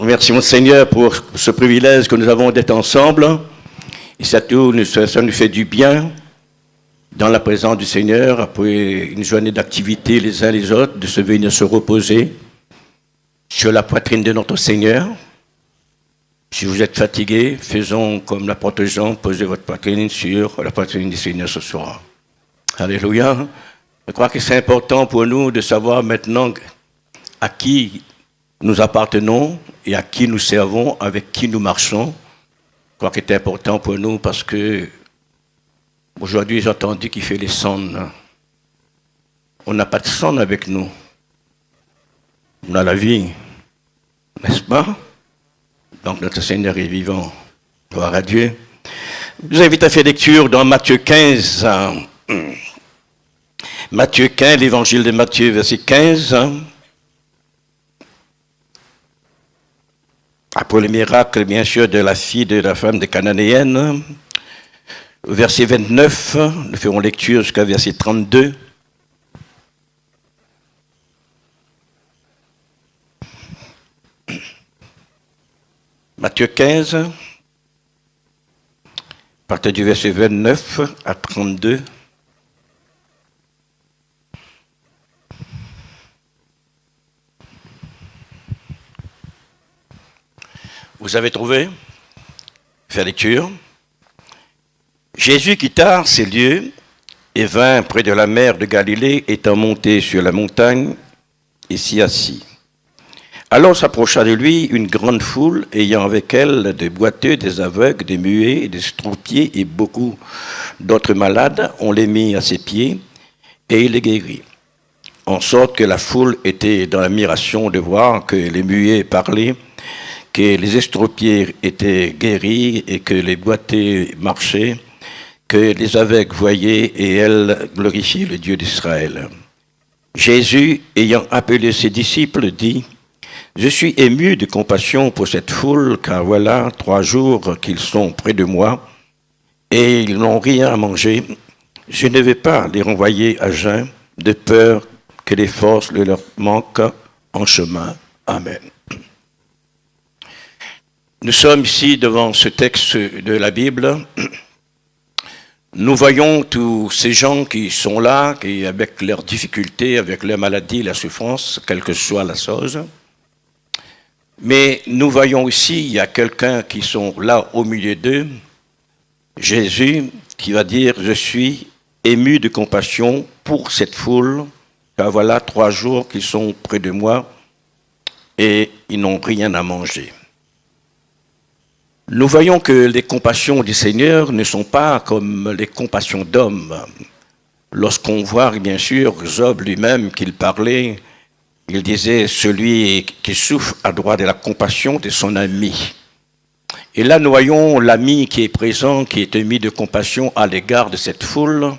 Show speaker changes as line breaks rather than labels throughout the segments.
Merci mon Seigneur pour ce privilège que nous avons d'être ensemble. Et surtout, ça nous fait du bien dans la présence du Seigneur, après une journée d'activité les uns les autres, de se venir se reposer sur la poitrine de notre Seigneur. Si vous êtes fatigué, faisons comme l'apôtre Jean, posez votre poitrine sur la poitrine du Seigneur ce soir. Alléluia. Je crois que c'est important pour nous de savoir maintenant à qui nous appartenons et à qui nous servons, avec qui nous marchons. Je crois que c'est important pour nous parce que aujourd'hui j'ai entendu qu'il fait les sondes. On n'a pas de sonde avec nous. On a la vie, n'est-ce pas? Donc notre Seigneur est vivant. Gloire à Dieu. Je vous invite à faire lecture dans Matthieu 15. Matthieu 15, l'évangile de Matthieu, verset 15. Après le miracle, bien sûr, de la fille de la femme de Cananéenne. Verset 29, nous ferons lecture jusqu'à verset 32. Matthieu 15, à partir du verset 29 à 32. Vous avez trouvé? Faire lecture. Jésus quitta ces lieux et vint près de la mer de Galilée, étant monté sur la montagne et s'y assit. Alors s'approcha de lui une grande foule, ayant avec elle des boiteux, des aveugles, des muets, des stroupiers et beaucoup d'autres malades. On les mit à ses pieds et il les guérit. En sorte que la foule était dans l'admiration de voir que les muets parlaient, que les estropiés étaient guéris et que les boiteux marchaient, que les aveugles voyaient et elles glorifiaient le Dieu d'Israël. Jésus, ayant appelé ses disciples, dit : Je suis ému de compassion pour cette foule, car voilà 3 jours qu'ils sont près de moi et ils n'ont rien à manger. Je ne vais pas les renvoyer à jeun, de peur que les forces leur manquent en chemin. Amen. Nous sommes ici devant ce texte de la Bible. Nous voyons tous ces gens qui sont là, qui avec leurs difficultés, avec leurs maladies, la souffrance, quelle que soit la chose. Mais nous voyons aussi, il y a quelqu'un qui sont là au milieu d'eux, Jésus, qui va dire « Je suis ému de compassion pour cette foule, car voilà 3 jours qu'ils sont près de moi et ils n'ont rien à manger. » Nous voyons que les compassions du Seigneur ne sont pas comme les compassions d'hommes. Lorsqu'on voit, bien sûr, Job lui-même qu'il parlait, il disait « Celui qui souffre a droit de la compassion de son ami ». Et là, nous voyons l'ami qui est présent, qui est ému de compassion à l'égard de cette foule,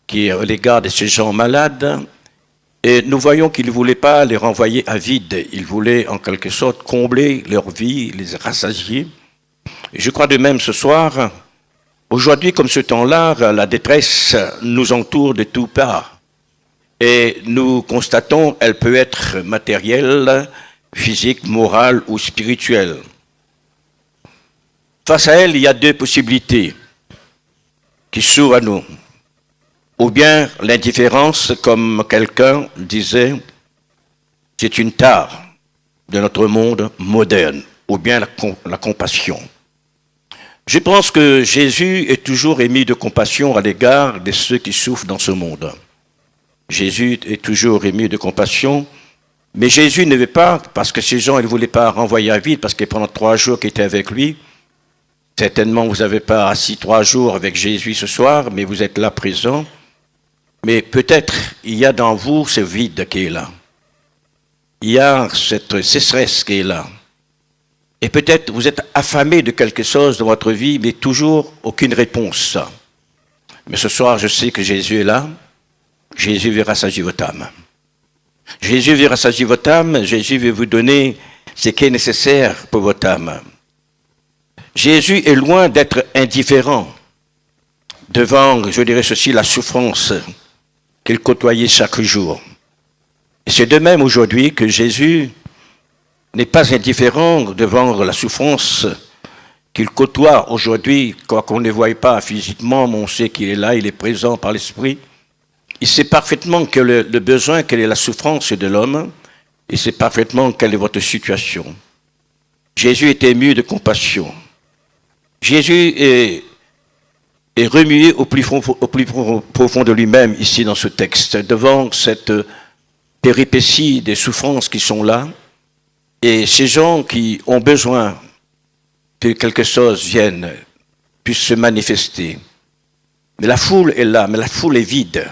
qui est à l'égard de ces gens malades. Et nous voyons qu'il ne voulait pas les renvoyer à vide. Il voulait, en quelque sorte, combler leur vie, les rassasier. Et je crois de même ce soir, aujourd'hui comme ce temps-là, la détresse nous entoure de toutes parts. Et nous constatons, elle peut être matérielle, physique, morale ou spirituelle. Face à elle, il y a 2 possibilités qui s'ouvrent à nous. Ou bien l'indifférence, comme quelqu'un disait, c'est une tare de notre monde moderne. Ou bien la compassion. Je pense que Jésus est toujours ému de compassion à l'égard de ceux qui souffrent dans ce monde. Jésus est toujours ému de compassion, mais Jésus ne veut pas, parce que ces gens, ils ne voulaient pas renvoyer à vide, parce que pendant 3 jours qu'ils étaient avec lui, certainement vous n'avez pas assis 3 jours avec Jésus ce soir, mais vous êtes là présent. Mais peut-être il y a dans vous ce vide qui est là. Il y a cette sécheresse qui est là. Et peut-être vous êtes affamé de quelque chose dans votre vie, mais toujours aucune réponse. Mais ce soir, je sais que Jésus est là. Jésus veut rassasier votre âme. Jésus veut rassasier votre âme. Jésus veut vous donner ce qui est nécessaire pour votre âme. Jésus est loin d'être indifférent devant, je dirais ceci, la souffrance qu'il côtoyait chaque jour. Et c'est de même aujourd'hui que Jésus n'est pas indifférent devant la souffrance qu'il côtoie aujourd'hui, quoi qu'on ne le voie pas physiquement, mais on sait qu'il est là, il est présent par l'esprit. Il sait parfaitement que le besoin, quelle est la souffrance de l'homme, et sait parfaitement quelle est votre situation. Jésus est ému de compassion. Jésus est remué au plus profond de lui-même ici dans ce texte, devant cette péripétie des souffrances qui sont là, et ces gens qui ont besoin que quelque chose vienne, puisse se manifester. Mais la foule est là, mais la foule est vide.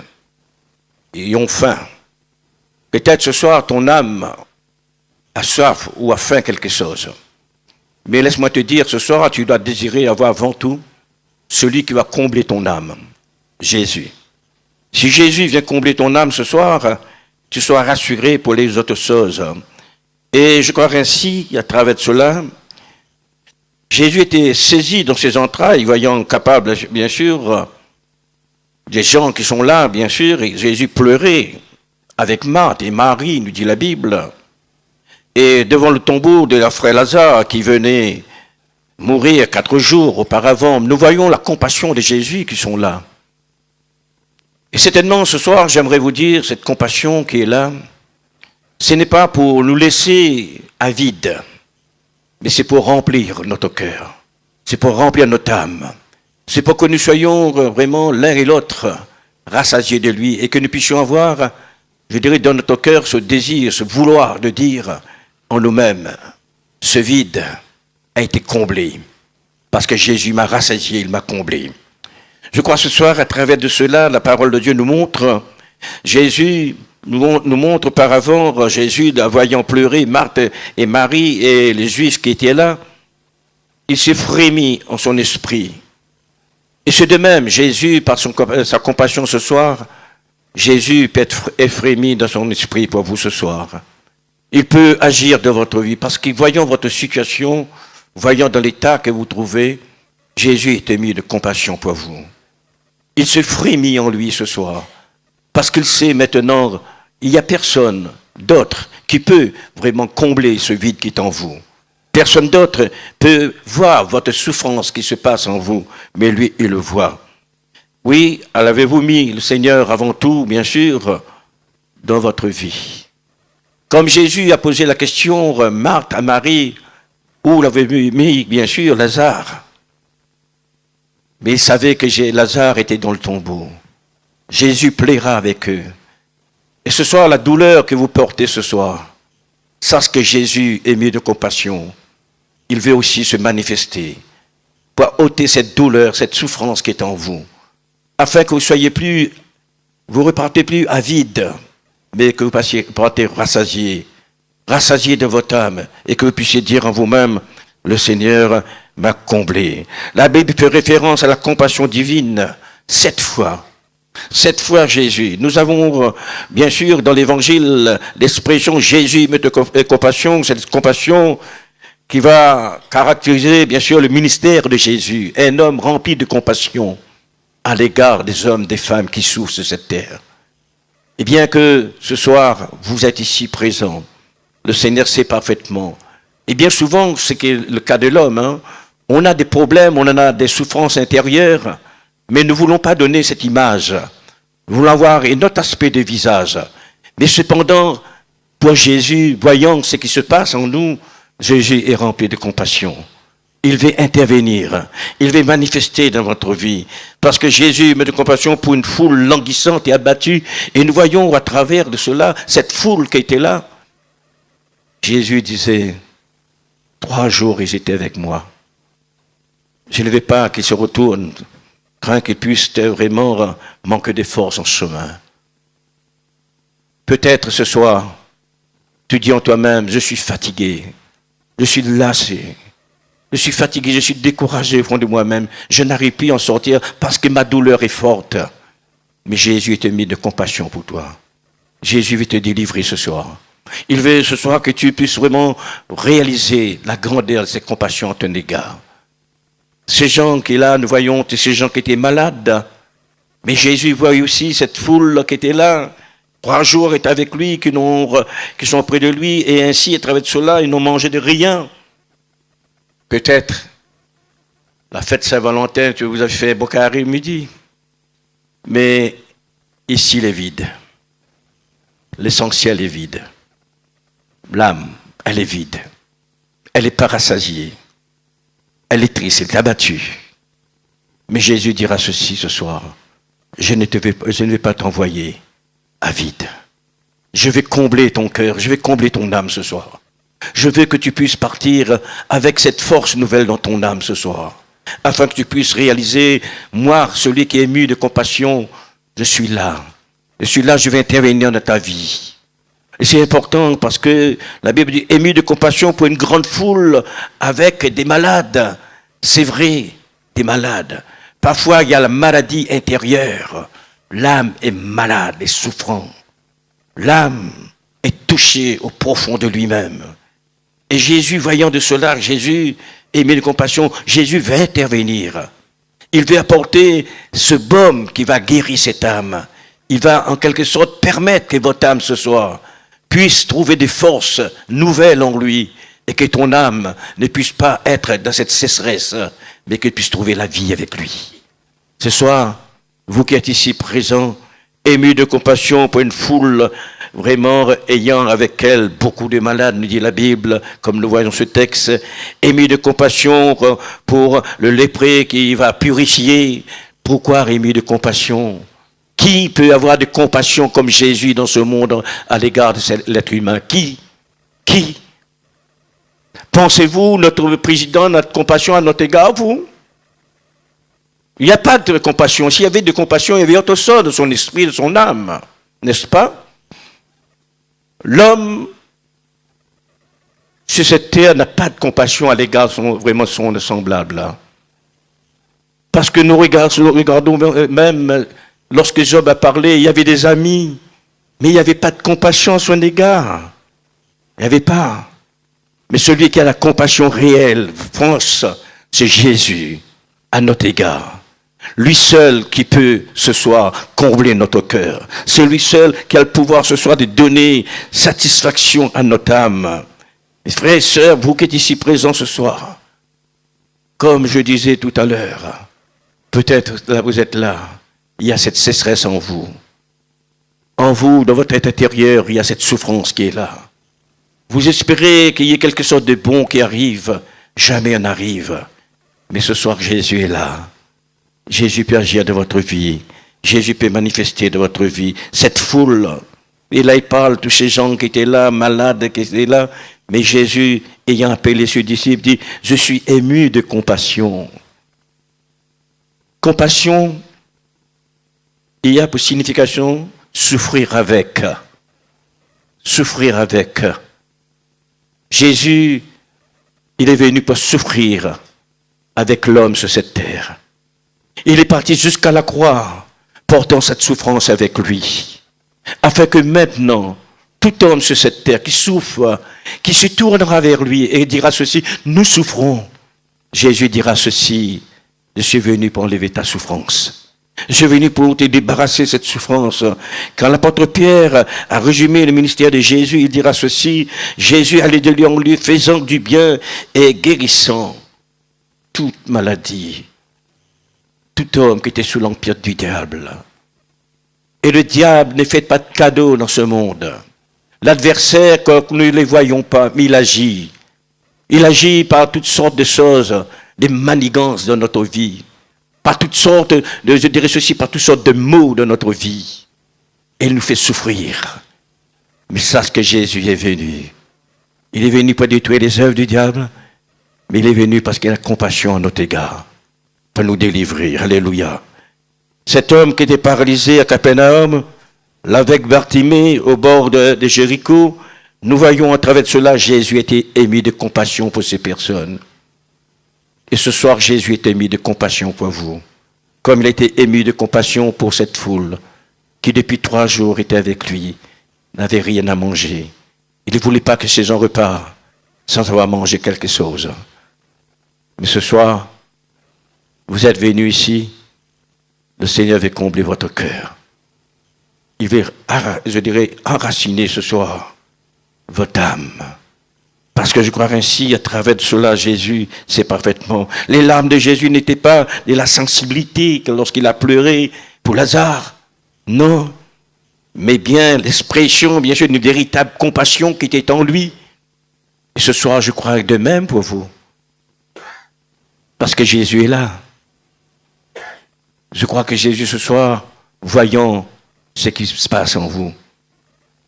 Ils ont faim. Peut-être ce soir, ton âme a soif ou a faim quelque chose. Mais laisse-moi te dire, ce soir, tu dois désirer avoir avant tout celui qui va combler ton âme, Jésus. Si Jésus vient combler ton âme ce soir, tu seras rassuré pour les autres choses. Et je crois ainsi, à travers cela, Jésus était saisi dans ses entrailles, voyant capable, bien sûr, des gens qui sont là, bien sûr, et Jésus pleurait avec Marthe et Marie, nous dit la Bible. Et devant le tombeau de leur frère Lazare qui venait mourir 4 jours auparavant, nous voyons la compassion de Jésus qui sont là. Et certainement ce soir, j'aimerais vous dire, cette compassion qui est là, ce n'est pas pour nous laisser à vide, mais c'est pour remplir notre cœur, c'est pour remplir notre âme, c'est pour que nous soyons vraiment l'un et l'autre rassasiés de lui et que nous puissions avoir, je dirais, dans notre cœur ce désir, ce vouloir de dire en nous-mêmes, ce vide a été comblé, parce que Jésus m'a rassasié, il m'a comblé. Je crois ce soir, à travers de cela, la parole de Dieu nous montre, Jésus nous montre par avant, Jésus, voyant pleurer Marthe et Marie et les Juifs qui étaient là, il s'est frémi en son esprit. Et c'est de même, Jésus, par sa compassion ce soir, Jésus peut être effrémi dans son esprit pour vous ce soir. Il peut agir dans votre vie, parce que voyant votre situation, voyant dans l'état que vous trouvez, Jésus est ému de compassion pour vous. Il se frémit en lui ce soir, parce qu'il sait maintenant, il n'y a personne d'autre qui peut vraiment combler ce vide qui est en vous. Personne d'autre peut voir votre souffrance qui se passe en vous, mais lui, il le voit. Oui, l'avez-vous mis le Seigneur avant tout, bien sûr, dans votre vie. Comme Jésus a posé la question à Marthe, à Marie, où l'avez-vous mis, bien sûr, Lazare. Mais il savait que Lazare était dans le tombeau. Jésus plaira avec eux. Et ce soir, la douleur que vous portez ce soir, sache que Jésus est mis de compassion. Il veut aussi se manifester pour ôter cette douleur, cette souffrance qui est en vous, afin que vous repartez plus avide, mais que vous partez rassasié de votre âme, et que vous puissiez dire en vous-même, le Seigneur m'a comblé. La Bible fait référence à la compassion divine 7 fois. 7 fois Jésus. Nous avons, bien sûr, dans l'Évangile, l'expression Jésus met de compassion, cette compassion qui va caractériser, bien sûr, le ministère de Jésus. Un homme rempli de compassion à l'égard des hommes, des femmes qui souffrent sur cette terre. Et bien que ce soir, vous êtes ici présents, le Seigneur sait parfaitement. Et bien souvent, c'est le cas de l'homme, on a des problèmes, on en a des souffrances intérieures, mais nous ne voulons pas donner cette image. Nous voulons avoir un autre aspect de visage. Mais cependant, pour Jésus, voyant ce qui se passe en nous, Jésus est rempli de compassion. Il veut intervenir. Il veut manifester dans votre vie. Parce que Jésus met de compassion pour une foule languissante et abattue. Et nous voyons à travers de cela, cette foule qui était là. Jésus disait, 3 jours ils étaient avec moi. Je ne veux pas qu'ils se retournent, crains qu'ils puissent vraiment manquer de force en chemin. Peut-être ce soir, tu dis en toi-même, je suis fatigué, je suis lassé, je suis fatigué, je suis découragé au fond de moi-même, je n'arrive plus à en sortir parce que ma douleur est forte. Mais Jésus est mis de compassion pour toi. Jésus veut te délivrer ce soir. Il veut ce soir que tu puisses vraiment réaliser la grandeur de cette compassion à ton égard. Ces gens qui là, nous voyons, ces gens qui étaient malades, mais Jésus voit aussi cette foule qui était là, 3 jours est avec lui, qui sont près de lui, et ainsi, à travers cela, ils n'ont mangé de rien. Peut-être la fête Saint-Valentin, que vous avez fait Bocari midi. Mais ici, il est vide. L'essentiel est vide. L'âme, elle est vide. Elle est pas rassasiée. Elle est triste, elle est abattue. Mais Jésus dira ceci ce soir. Je ne vais pas t'envoyer à vide. Je vais combler ton cœur, je vais combler ton âme ce soir. Je veux que tu puisses partir avec cette force nouvelle dans ton âme ce soir. Afin que tu puisses réaliser, moi, celui qui est ému de compassion, je suis là. Je suis là, je vais intervenir dans ta vie. Et c'est important parce que la Bible dit ému de compassion pour une grande foule avec des malades. C'est vrai, des malades. Parfois, il y a la maladie intérieure. L'âme est malade et souffrant. L'âme est touchée au profond de lui-même. Et Jésus, voyant de cela, Jésus, ému de compassion, Jésus va intervenir. Il veut apporter ce baume qui va guérir cette âme. Il va en quelque sorte permettre que votre âme ce soir puisse trouver des forces nouvelles en lui et que ton âme ne puisse pas être dans cette sécheresse, mais qu'elle puisse trouver la vie avec lui. Ce soir, vous qui êtes ici présents, émus de compassion pour une foule vraiment ayant avec elle beaucoup de malades, nous dit la Bible, comme nous voyons ce texte, émus de compassion pour le lépreux qui va purifier. Pourquoi émus de compassion? Qui peut avoir de compassion comme Jésus dans ce monde à l'égard de l'être humain? Qui? Pensez-vous, notre président n'a de compassion à notre égard, vous? Il n'y a pas de compassion. S'il y avait de compassion, il y avait autre chose de son esprit, de son âme. N'est-ce pas? L'homme, sur cette terre, n'a pas de compassion à l'égard de son semblable. Parce que nous regardons même, lorsque Job a parlé, il y avait des amis, mais il n'y avait pas de compassion à son égard. Il n'y avait pas. Mais celui qui a la compassion réelle, France, c'est Jésus à notre égard. Lui seul qui peut ce soir combler notre cœur. C'est lui seul qui a le pouvoir ce soir de donner satisfaction à notre âme. Et frères et sœurs, vous qui êtes ici présents ce soir, comme je disais tout à l'heure, peut-être là vous êtes là, il y a cette sécheresse en vous. En vous, dans votre être intérieur, il y a cette souffrance qui est là. Vous espérez qu'il y ait quelque chose de bon qui arrive, jamais on n'arrive. Mais ce soir, Jésus est là. Jésus peut agir dans votre vie. Jésus peut manifester dans votre vie. Cette foule, et là il parle, tous ces gens qui étaient là, malades qui étaient là, mais Jésus, ayant appelé ses disciples, dit, je suis ému de compassion. Compassion, il y a pour signification souffrir avec. Souffrir avec. Jésus, il est venu pour souffrir avec l'homme sur cette terre. Il est parti jusqu'à la croix, portant cette souffrance avec lui. Afin que maintenant, tout homme sur cette terre qui souffre, qui se tournera vers lui et dira ceci, nous souffrons. Jésus dira ceci, je suis venu pour enlever ta souffrance. Je suis venu pour te débarrasser de cette souffrance. Quand l'apôtre Pierre a résumé le ministère de Jésus, il dira ceci, Jésus allait de lieu en lieu, faisant du bien et guérissant toute maladie. Tout homme qui était sous l'empire du diable. Et le diable ne fait pas de cadeaux dans ce monde. L'adversaire, comme nous ne les voyons pas, mais il agit. Il agit par toutes sortes de choses, des manigances dans notre vie. Par toutes sortes, je dirais ceci, par toutes sortes de maux dans notre vie. Et il nous fait souffrir. Mais sache que Jésus est venu. Il est venu pour détruire les œuvres du diable, mais il est venu parce qu'il a compassion à notre égard. Pour nous délivrer. Alléluia. Cet homme qui était paralysé à Capernaum, l'aveugle Bartimée au bord de Jéricho, nous voyons à travers de cela, Jésus était ému de compassion pour ces personnes. Et ce soir, Jésus est ému de compassion pour vous. Comme il a été ému de compassion pour cette foule qui depuis 3 jours était avec lui, n'avait rien à manger. Il ne voulait pas que ces gens repartent sans avoir mangé quelque chose. Mais ce soir, vous êtes venus ici, le Seigneur veut combler votre cœur. il veut, je dirais, enraciner ce soir votre âme. Parce que je crois ainsi, à travers de cela, Jésus sait parfaitement. Les larmes de Jésus n'étaient pas de la sensibilité que lorsqu'il a pleuré pour Lazare. Non. Mais bien l'expression, bien sûr, d'une véritable compassion qui était en lui. Et ce soir, je crois de même pour vous. Parce que Jésus est là. Je crois que Jésus, ce soir, voyant ce qui se passe en vous.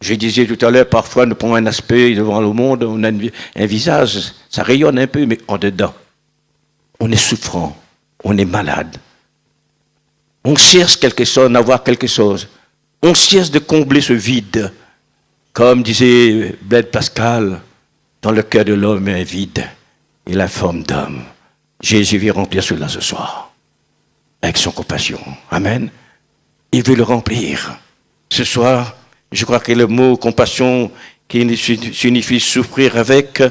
Je disais tout à l'heure, parfois nous prenons un aspect devant le monde, on a un visage, ça rayonne un peu, mais en dedans, on est souffrant, on est malade. On cherche quelque chose, d'avoir quelque chose. On cherche de combler ce vide. Comme disait Blaise Pascal, dans le cœur de l'homme est un vide et la forme d'homme. Jésus vient remplir cela ce soir, avec son compassion. Amen. Il veut le remplir. Ce soir, je crois que le mot compassion qui signifie souffrir avec,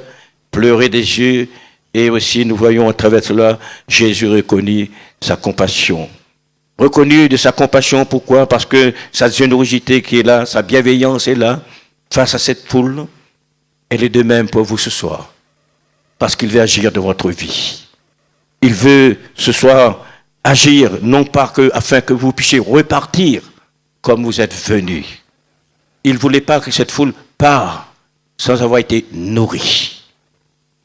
pleurer des yeux, et aussi nous voyons à travers cela, Jésus reconnu sa compassion. Reconnu de sa compassion, pourquoi? Parce que sa générosité qui est là, sa bienveillance est là, face à cette foule, elle est de même pour vous ce soir. Parce qu'il veut agir dans votre vie. Il veut ce soir agir, non pas que, afin que vous puissiez repartir comme vous êtes venus. Il ne voulait pas que cette foule part sans avoir été nourrie.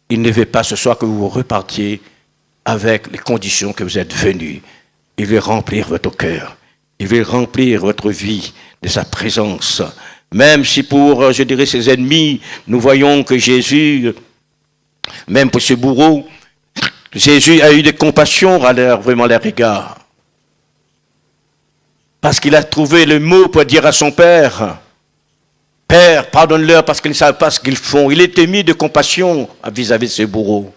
Il ne veut pas ce soir que vous repartiez avec les conditions que vous êtes venus. Il veut remplir votre cœur. Il veut remplir votre vie de sa présence. Même si pour, je dirais, ses ennemis, nous voyons que Jésus, même pour ce bourreau, Jésus a eu de compassion à leur, vraiment leur égard. Parce qu'il a trouvé le mot pour dire à son Père, Père, pardonne-leur parce qu'ils ne savent pas ce qu'ils font. Il est ému de compassion vis-à-vis de ce bourreau.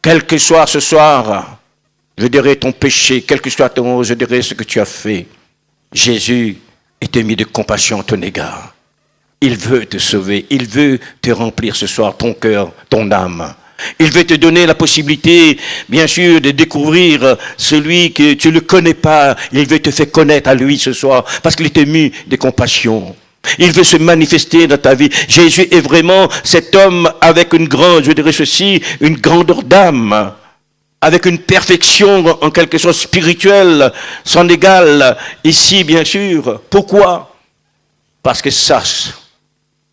Quel que soit ce soir, je dirais ton péché, quel que soit ton, je dirais ce que tu as fait, Jésus est ému de compassion à ton égard. Il veut te sauver, il veut te remplir ce soir ton cœur, ton âme. Il veut te donner la possibilité, bien sûr, de découvrir celui que tu ne connais pas. Il veut te faire connaître à lui ce soir, parce qu'il est ému de compassion. Il veut se manifester dans ta vie. Jésus est vraiment cet homme avec une grande, je dirais ceci, une grandeur d'âme, avec une perfection en quelque chose spirituelle, sans égal, ici bien sûr. Pourquoi? Parce que ça,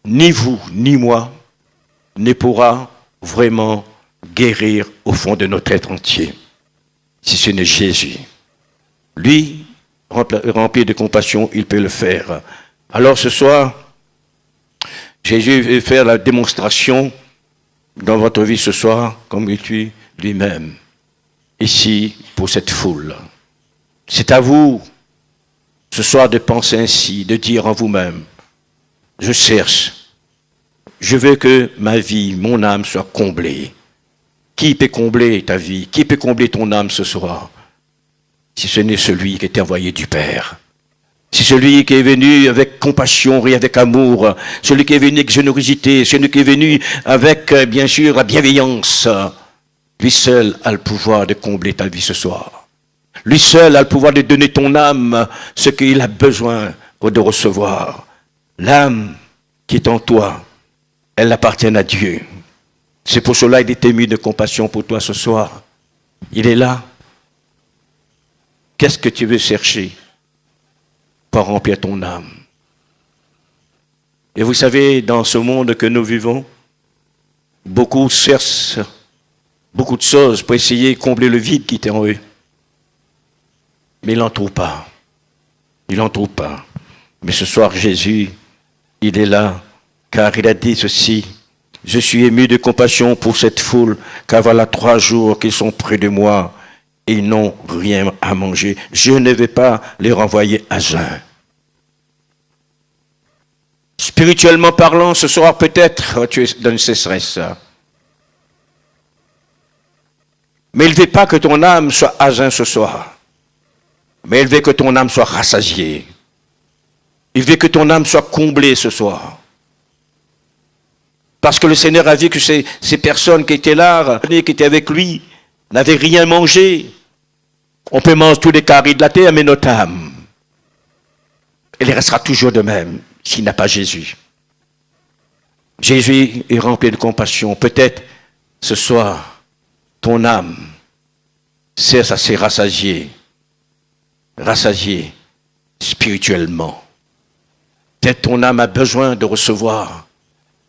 ni vous, ni moi, ne pourra vraiment guérir au fond de notre être entier, si ce n'est Jésus. Lui, rempli de compassion, il peut le faire. Alors ce soir, Jésus veut faire la démonstration dans votre vie ce soir, comme il dit lui-même, ici, pour cette foule. C'est à vous, ce soir, de penser ainsi, de dire en vous-même, je cherche, je veux que ma vie, mon âme soit comblée. Qui peut combler ta vie? Qui peut combler ton âme ce soir? Si ce n'est celui qui est envoyé du Père. Si celui qui est venu avec compassion et avec amour, celui qui est venu avec générosité, celui qui est venu avec, bien sûr, la bienveillance, lui seul a le pouvoir de combler ta vie ce soir. Lui seul a le pouvoir de donner ton âme ce qu'il a besoin de recevoir. L'âme qui est en toi, elle appartient à Dieu. C'est pour cela qu'il est ému de compassion pour toi ce soir. Il est là. Qu'est-ce que tu veux chercher pour remplir ton âme? Et vous savez, dans ce monde que nous vivons, beaucoup cherchent beaucoup de choses pour essayer de combler le vide qui est en eux. Mais ils n'en trouvent pas. Ils n'en trouvent pas. Mais ce soir, Jésus, il est là. Car il a dit ceci, je suis ému de compassion pour cette foule, car voilà 3 jours qu'ils sont près de moi et ils n'ont rien à manger. Je ne vais pas les renvoyer à jeun. Spirituellement parlant, ce soir peut-être tu es dans une sécheresse. Mais il ne veut pas que ton âme soit à jeun ce soir. Mais il veut que ton âme soit rassasiée. Il veut que ton âme soit comblée ce soir. Parce que le Seigneur a vu que ces personnes qui étaient là, qui étaient avec lui, n'avaient rien mangé. On peut manger tous les caries de la terre, mais notre âme, il restera toujours de même s'il n'a pas Jésus. Jésus est rempli de compassion. Peut-être ce soir, ton âme cesse à se rassasier spirituellement. Peut-être ton âme a besoin de recevoir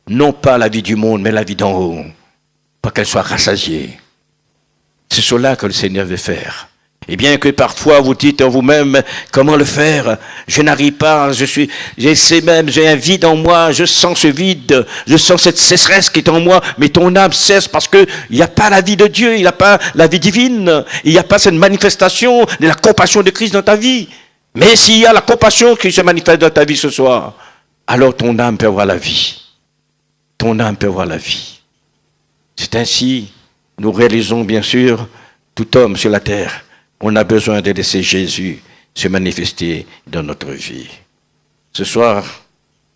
non pas la vie du monde, mais la vie d'en haut, pour qu'elle soit rassasiée. C'est cela que le Seigneur veut faire. Et bien que parfois vous dites en vous-même, comment le faire? Je n'arrive pas, j'ai un vide en moi, je sens ce vide, je sens cette sécheresse qui est en moi, mais ton âme cesse parce que il n'y a pas la vie de Dieu, il n'y a pas la vie divine, il n'y a pas cette manifestation de la compassion de Christ dans ta vie. Mais s'il y a la compassion qui se manifeste dans ta vie ce soir, alors ton âme peut avoir la vie. Ton âme peut avoir la vie. C'est ainsi, nous réalisons bien sûr, tout homme sur la terre, on a besoin de laisser Jésus se manifester dans notre vie. Ce soir,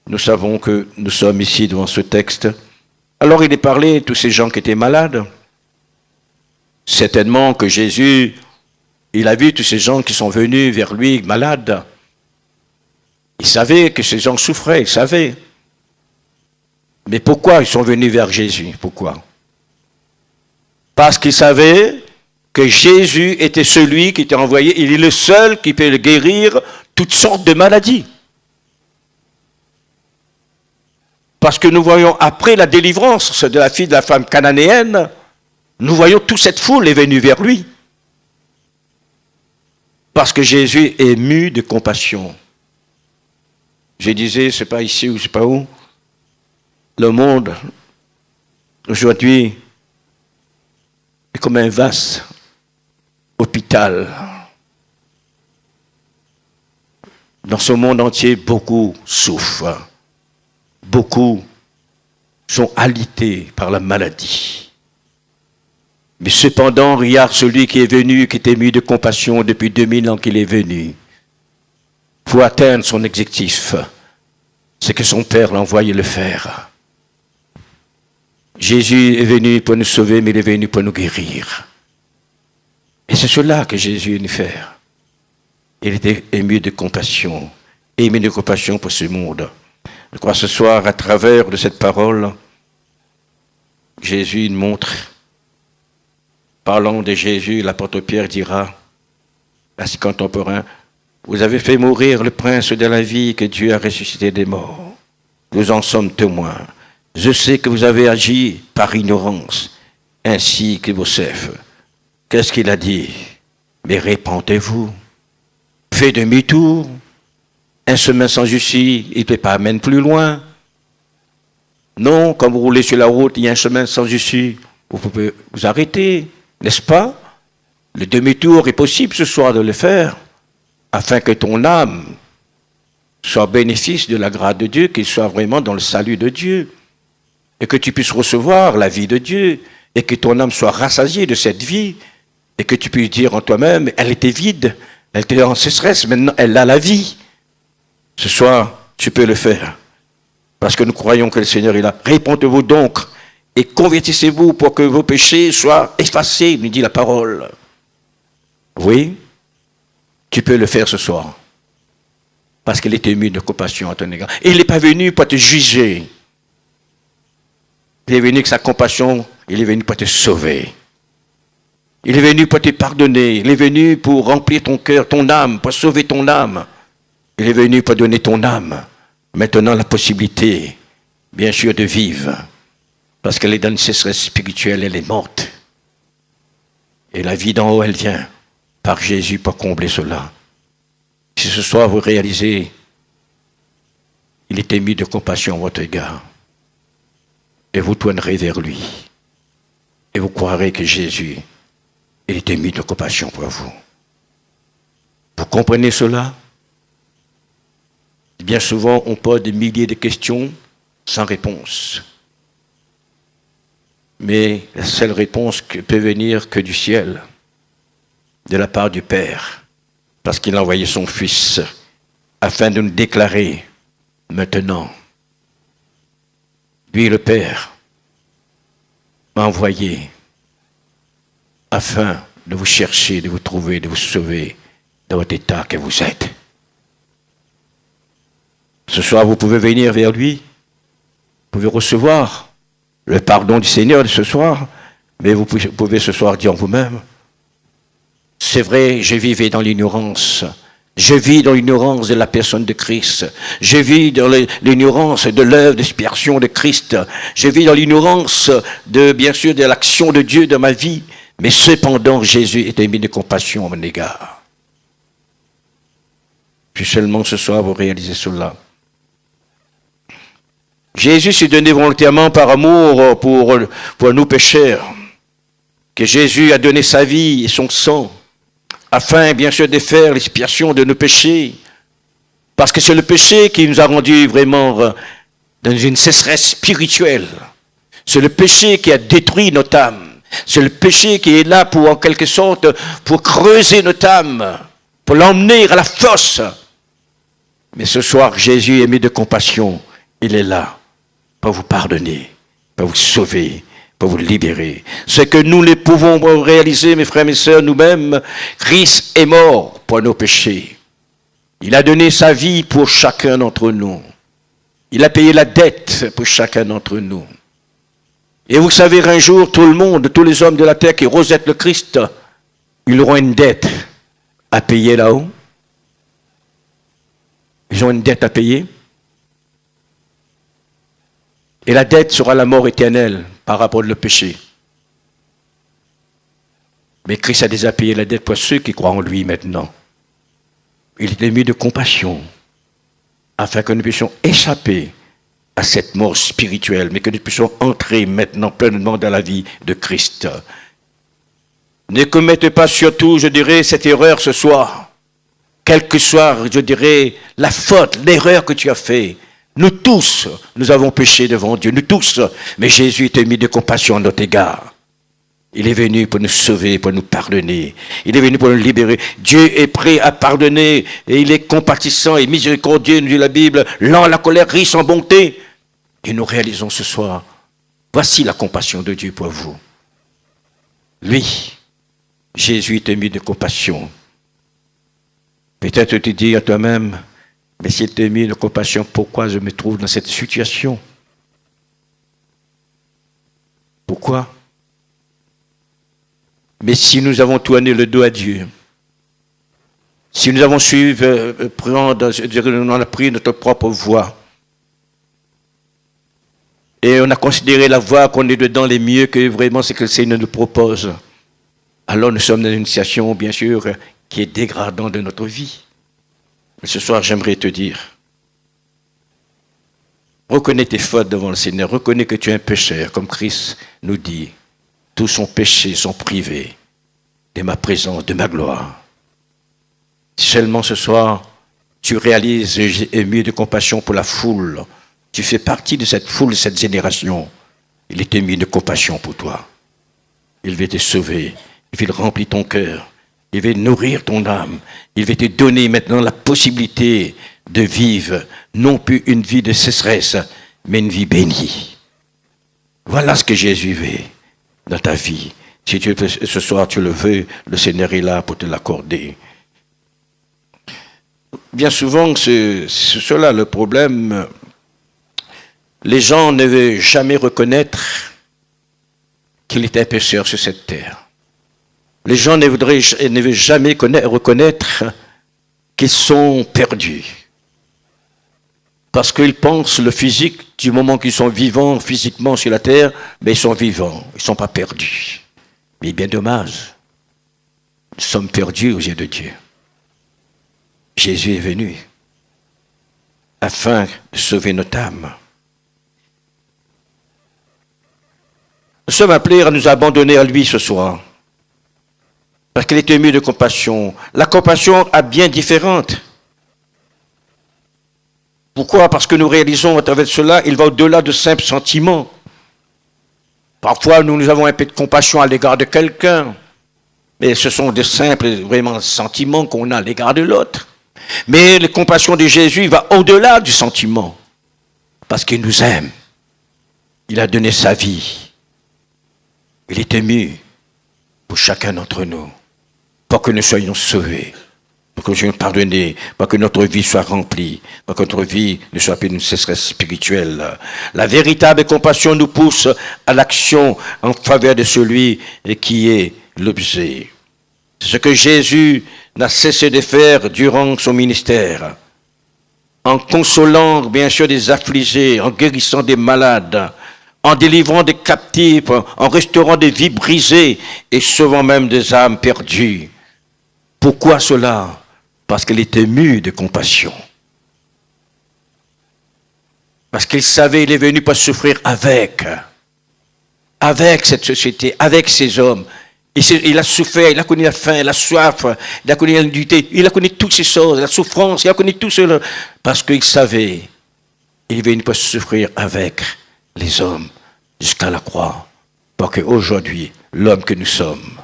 nous savons que nous sommes ici devant ce texte. Alors il est parlé de tous ces gens qui étaient malades. Certainement que Jésus, il a vu tous ces gens qui sont venus vers lui malades. Il savait que ces gens souffraient, il savait. Mais pourquoi ils sont venus vers Jésus? Pourquoi? Parce qu'il savait que Jésus était celui qui était envoyé. Il est le seul qui peut guérir toutes sortes de maladies. Parce que nous voyons, après la délivrance de la fille de la femme cananéenne, nous voyons toute cette foule est venue vers lui. Parce que Jésus est ému de compassion. Je disais, c'est pas ici ou c'est pas où. Le monde, aujourd'hui, est comme un vaste hôpital. Dans ce monde entier, beaucoup souffrent. Beaucoup sont alités par la maladie. Mais cependant, regarde celui qui est venu, qui est ému de compassion depuis 2000 ans qu'il est venu. Pour atteindre son objectif, c'est que son Père l'a envoyé le faire. Jésus est venu pour nous sauver, mais il est venu pour nous guérir. Et c'est cela que Jésus est venu faire. Il était ému de compassion pour ce monde. Je crois ce soir, à travers de cette parole, Jésus nous montre, parlant de Jésus, l'apôtre Pierre dira à ses contemporains, vous avez fait mourir le prince de la vie que Dieu a ressuscité des morts. Nous en sommes témoins. Je sais que vous avez agi par ignorance, ainsi que vos chefs. Qu'est-ce qu'il a dit? Mais répentez-vous. Faites demi-tour. Un chemin sans justice, il ne peut pas amener plus loin. Non, quand vous roulez sur la route, il y a un chemin sans justice. Vous pouvez vous arrêter, n'est-ce pas? Le demi-tour est possible ce soir de le faire, afin que ton âme soit au bénéfice de la grâce de Dieu, qu'il soit vraiment dans le salut de Dieu. Et que tu puisses recevoir la vie de Dieu, et que ton âme soit rassasiée de cette vie, et que tu puisses dire en toi-même, elle était vide, elle était en sécheresse, maintenant elle a la vie. Ce soir, tu peux le faire, parce que nous croyons que le Seigneur est là. Répondez-vous donc, et convertissez-vous pour que vos péchés soient effacés, nous dit la parole. Oui, tu peux le faire ce soir, parce qu'il est ému de compassion à ton égard. Et il n'est pas venu pour te juger. Il est venu avec sa compassion, il est venu pour te sauver. Il est venu pour te pardonner, il est venu pour remplir ton cœur, ton âme, pour sauver ton âme. Il est venu pour donner ton âme maintenant la possibilité, bien sûr, de vivre. Parce qu'elle est dans une sécheresse spirituelle, elle est morte. Et la vie d'en haut, elle vient par Jésus pour combler cela. Si ce soir vous réalisez, il est ému de compassion à votre égard. Et vous tournerez vers lui. Et vous croirez que Jésus, il est ému de compassion pour vous. Vous comprenez cela? Bien souvent, on pose des milliers de questions sans réponse. Mais la seule réponse qui peut venir que du ciel, de la part du Père, parce qu'il a envoyé son Fils, afin de nous déclarer maintenant, lui le Père m'a envoyé afin de vous chercher, de vous trouver, de vous sauver dans votre état que vous êtes. Ce soir, vous pouvez venir vers lui. Vous pouvez recevoir le pardon du Seigneur de ce soir. Mais vous pouvez ce soir dire en vous-même, c'est vrai, je vivais dans l'ignorance. Je vis dans l'ignorance de la personne de Christ. Je vis dans l'ignorance de l'œuvre d'expiation de Christ. Je vis dans l'ignorance de, bien sûr, de l'action de Dieu dans ma vie. Mais cependant, Jésus était mis de compassion à mon égard. Puis seulement ce soir, vous réalisez cela. Jésus s'est donné volontairement par amour pour nous pécheurs. Que Jésus a donné sa vie et son sang, afin bien sûr de faire l'expiation de nos péchés. Parce que c'est le péché qui nous a rendus vraiment dans une sécheresse spirituelle. C'est le péché qui a détruit notre âme. C'est le péché qui est là pour, en quelque sorte, pour creuser notre âme, pour l'emmener à la fosse. Mais ce soir, Jésus est mis de compassion. Il est là pour vous pardonner, pour vous sauver, pour vous libérer. Ce que nous ne pouvons réaliser, mes frères et mes sœurs, nous-mêmes, Christ est mort pour nos péchés. Il a donné sa vie pour chacun d'entre nous. Il a payé la dette pour chacun d'entre nous. Et vous savez, un jour, tout le monde, tous les hommes de la terre qui rejettent le Christ, ils auront une dette à payer là-haut. Ils ont une dette à payer. Et la dette sera la mort éternelle par rapport au péché. Mais Christ a déjà payé la dette pour ceux qui croient en lui maintenant. Il est ému de compassion afin que nous puissions échapper à cette mort spirituelle, mais que nous puissions entrer maintenant pleinement dans la vie de Christ. Ne commettez pas surtout, je dirais, cette erreur ce soir. Quelle que soit, je dirais, la faute, l'erreur que tu as faite. Nous tous, nous avons péché devant Dieu, nous tous. Mais Jésus est ému de compassion à notre égard. Il est venu pour nous sauver, pour nous pardonner. Il est venu pour nous libérer. Dieu est prêt à pardonner et il est compatissant et miséricordieux, nous dit la Bible, lent à la colère, riche en bonté. Et nous réalisons ce soir, voici la compassion de Dieu pour vous. Lui, Jésus est ému de compassion. Peut-être tu dis à toi-même, mais s'il est ému de compassion, pourquoi je me trouve dans cette situation? Pourquoi? Mais si nous avons tourné le dos à Dieu, si nous avons suivi, on a pris notre propre voie, et on a considéré la voie qu'on est dedans les mieux que vraiment ce que le Seigneur nous propose, alors nous sommes dans une situation, bien sûr, qui est dégradante de notre vie. Mais ce soir, j'aimerais te dire, reconnais tes fautes devant le Seigneur, reconnais que tu es un pécheur, comme Christ nous dit. Tous son péchés sont privés de ma présence, de ma gloire. Si seulement ce soir, tu réalises ému de compassion pour la foule, tu fais partie de cette foule, de cette génération, il est ému de compassion pour toi. Il veut te sauver, il veut remplir ton cœur, il veut nourrir ton âme, il veut te donner maintenant la possibilité de vivre, non plus une vie de sécheresse, mais une vie bénie. Voilà ce que Jésus veut dans ta vie. Si ce soir tu le veux, le Seigneur est là pour te l'accorder. Bien souvent, c'est cela le problème. Les gens ne veulent jamais reconnaître qu'il est un pécheur sur cette terre. Les gens ne veulent jamais reconnaître qu'ils sont perdus. Parce qu'ils pensent le physique, du moment qu'ils sont vivants physiquement sur la terre, mais ils sont vivants, ils ne sont pas perdus. Mais bien dommage, nous sommes perdus aux yeux de Dieu. Jésus est venu afin de sauver notre âme. Nous sommes appelés à nous abandonner à lui ce soir. Parce qu'il est ému de compassion. La compassion est bien différente. Pourquoi? Parce que nous réalisons à travers cela, il va au-delà de simples sentiments. Parfois, nous avons un peu de compassion à l'égard de quelqu'un, mais ce sont des simples, vraiment, sentiments qu'on a à l'égard de l'autre. Mais la compassion de Jésus va au-delà du sentiment, parce qu'il nous aime. Il a donné sa vie. Il est ému pour chacun d'entre nous, pour que nous soyons sauvés, pour que nous pardonner, pour que notre vie soit remplie, pour que notre vie ne soit plus une sécheresse spirituelle. La véritable compassion nous pousse à l'action en faveur de celui qui est l'objet. C'est ce que Jésus n'a cessé de faire durant son ministère, en consolant bien sûr des affligés, en guérissant des malades, en délivrant des captifs, en restaurant des vies brisées et sauvant même des âmes perdues. Pourquoi cela? Parce qu'il était ému de compassion. Parce qu'il savait qu'il est venu pour souffrir avec cette société, avec ces hommes. Il a souffert, il a connu la faim, la soif, il a connu la nudité, il a connu toutes ces choses, la souffrance, il a connu tout cela. Parce qu'il savait qu'il est venu pour souffrir avec les hommes jusqu'à la croix. Pour qu'aujourd'hui, l'homme que nous sommes,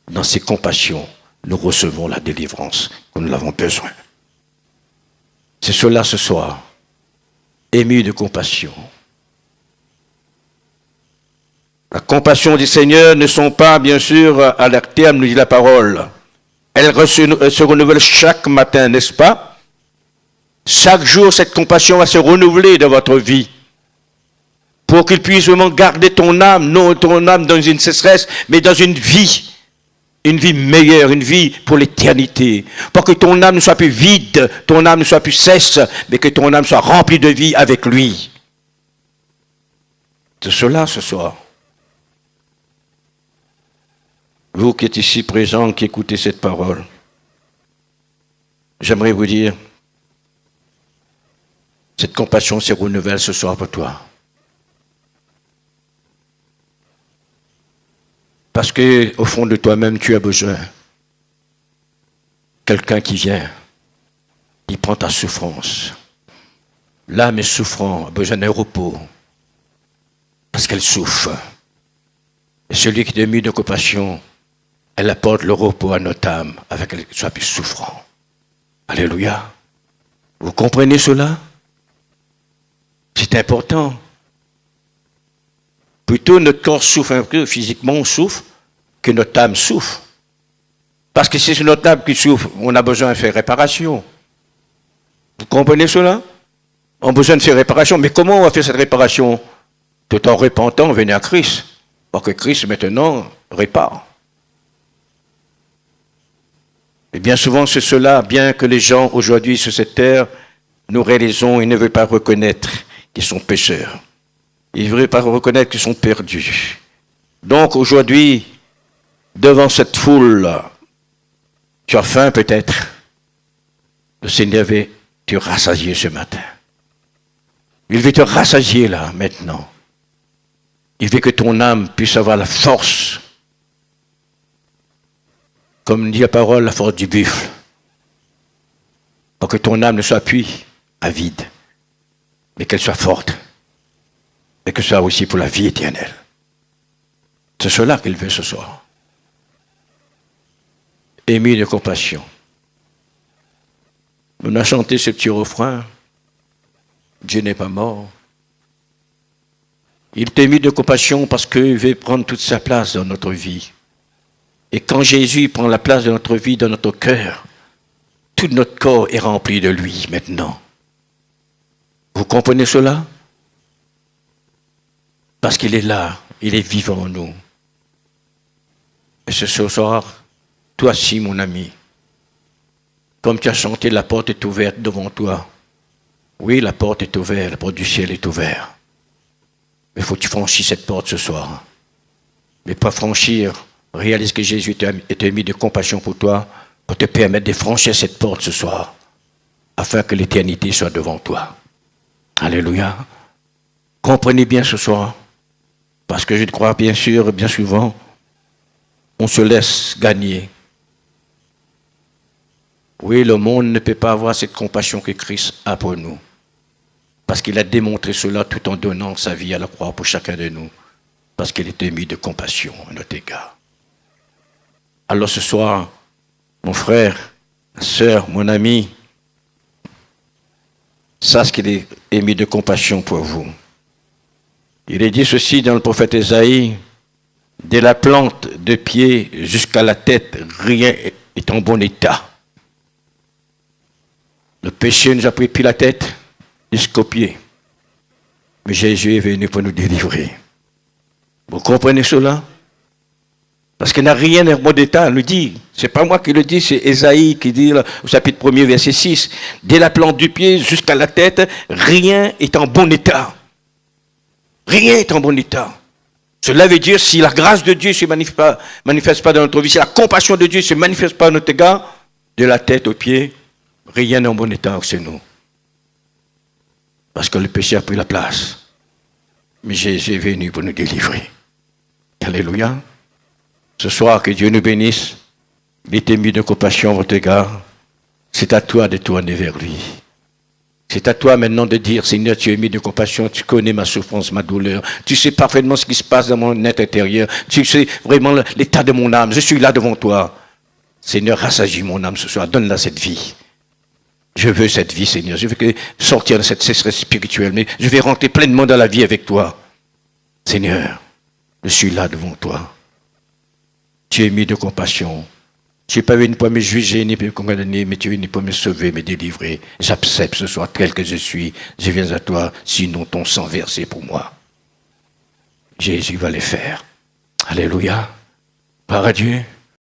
dans ses compassions, nous recevons la délivrance que nous avons besoin. C'est cela ce soir, ému de compassion. La compassion du Seigneur ne sont pas, bien sûr, à leur terme, nous dit la parole. Elle se renouvelle chaque matin, n'est-ce pas? Chaque jour, cette compassion va se renouveler dans votre vie. Pour qu'il puisse vraiment garder ton âme, non ton âme dans une sécheresse, mais dans une vie meilleure, une vie pour l'éternité. Pour que ton âme ne soit plus vide, ton âme ne soit plus sèche, mais que ton âme soit remplie de vie avec lui. C'est cela ce soir. Vous qui êtes ici présents, qui écoutez cette parole, j'aimerais vous dire, cette compassion se renouvelle ce soir pour toi. Parce que au fond de toi-même, tu as besoin. Quelqu'un qui vient, il prend ta souffrance. L'âme est souffrante, a besoin d'un repos. Parce qu'elle souffre. Et celui qui est mis de compassion, elle apporte le repos à notre âme, avec qu'elle soit plus souffrant. Alléluia. Vous comprenez cela? C'est important. Plutôt notre corps souffre un peu, physiquement on souffre, que notre âme souffre. Parce que si c'est notre âme qui souffre, on a besoin de faire réparation. Vous comprenez cela? On a besoin de faire réparation. Mais comment on va faire cette réparation? Tout en repentant, venez à Christ. Pour que Christ maintenant répare. Et bien souvent c'est cela, bien que les gens aujourd'hui sur cette terre, nous réalisons, ils ne veulent pas reconnaître qu'ils sont pécheurs. Ils ne veulent pas reconnaître qu'ils sont perdus. Donc aujourd'hui, devant cette foule, tu as faim peut-être. Le Seigneur veut te rassasier ce matin. Il veut te rassasier là, maintenant. Il veut que ton âme puisse avoir la force, comme dit la parole, la force du buffle. Pour que ton âme ne soit plus avide, mais qu'elle soit forte. Et que ce soit aussi pour la vie éternelle. C'est cela qu'il veut ce soir. Ému de compassion. On a chanté ce petit refrain. Dieu n'est pas mort. Il est ému de compassion parce qu'il veut prendre toute sa place dans notre vie. Et quand Jésus prend la place de notre vie, dans notre cœur, tout notre corps est rempli de lui maintenant. Vous comprenez cela? Parce qu'il est là, il est vivant en nous. Et ce soir, toi aussi, mon ami, comme tu as chanté, la porte est ouverte devant toi. Oui, la porte est ouverte, la porte du ciel est ouverte. Mais il faut que tu franchisses cette porte ce soir. Mais pas franchir, réalise que Jésus est ému de compassion pour toi, pour te permettre de franchir cette porte ce soir, afin que l'éternité soit devant toi. Alléluia. Comprenez bien ce soir. Parce que je crois, bien sûr, bien souvent, on se laisse gagner. Oui, le monde ne peut pas avoir cette compassion que Christ a pour nous. Parce qu'il a démontré cela tout en donnant sa vie à la croix pour chacun de nous. Parce qu'il est ému de compassion à notre égard. Alors ce soir, mon frère, ma sœur, mon ami, sache qu'il est ému de compassion pour vous. Il est dit ceci dans le prophète Ésaïe, de la plante de pied jusqu'à la tête, rien est en bon état. Le péché nous a pris depuis la tête jusqu'aux pieds. Mais Jésus est venu pour nous délivrer. Vous comprenez cela? Parce qu'il n'a rien en bon état, nous dit. C'est pas moi qui le dis, c'est Ésaïe qui dit au chapitre 1er, verset 6. Dès la plante du pied jusqu'à la tête, rien est en bon état. Rien n'est en bon état. Cela veut dire, si la grâce de Dieu ne se manifeste pas dans notre vie, si la compassion de Dieu ne se manifeste pas à notre égard, de la tête aux pieds, rien n'est en bon état chez nous. Parce que le péché a pris la place. Mais Jésus est venu pour nous délivrer. Alléluia. Ce soir, que Dieu nous bénisse. Il est ému de compassion à votre égard. C'est à toi de tourner vers lui. C'est à toi maintenant de dire, Seigneur, tu es ému de compassion, tu connais ma souffrance, ma douleur. Tu sais parfaitement ce qui se passe dans mon être intérieur. Tu sais vraiment l'état de mon âme. Je suis là devant toi. Seigneur, rassagis mon âme ce soir. Donne-la cette vie. Je veux cette vie, Seigneur. Je veux sortir de cette sécheresse spirituelle. Mais je vais rentrer pleinement dans la vie avec toi. Seigneur, je suis là devant toi. Tu es ému de compassion. Tu n'es pas venu pour me juger, ni pour me condamner, mais tu es venu pour me sauver, me délivrer. J'accepte ce soir tel que je suis. Je viens à toi, sinon ton sang versé pour moi. Jésus va le faire. Alléluia. Par à Dieu.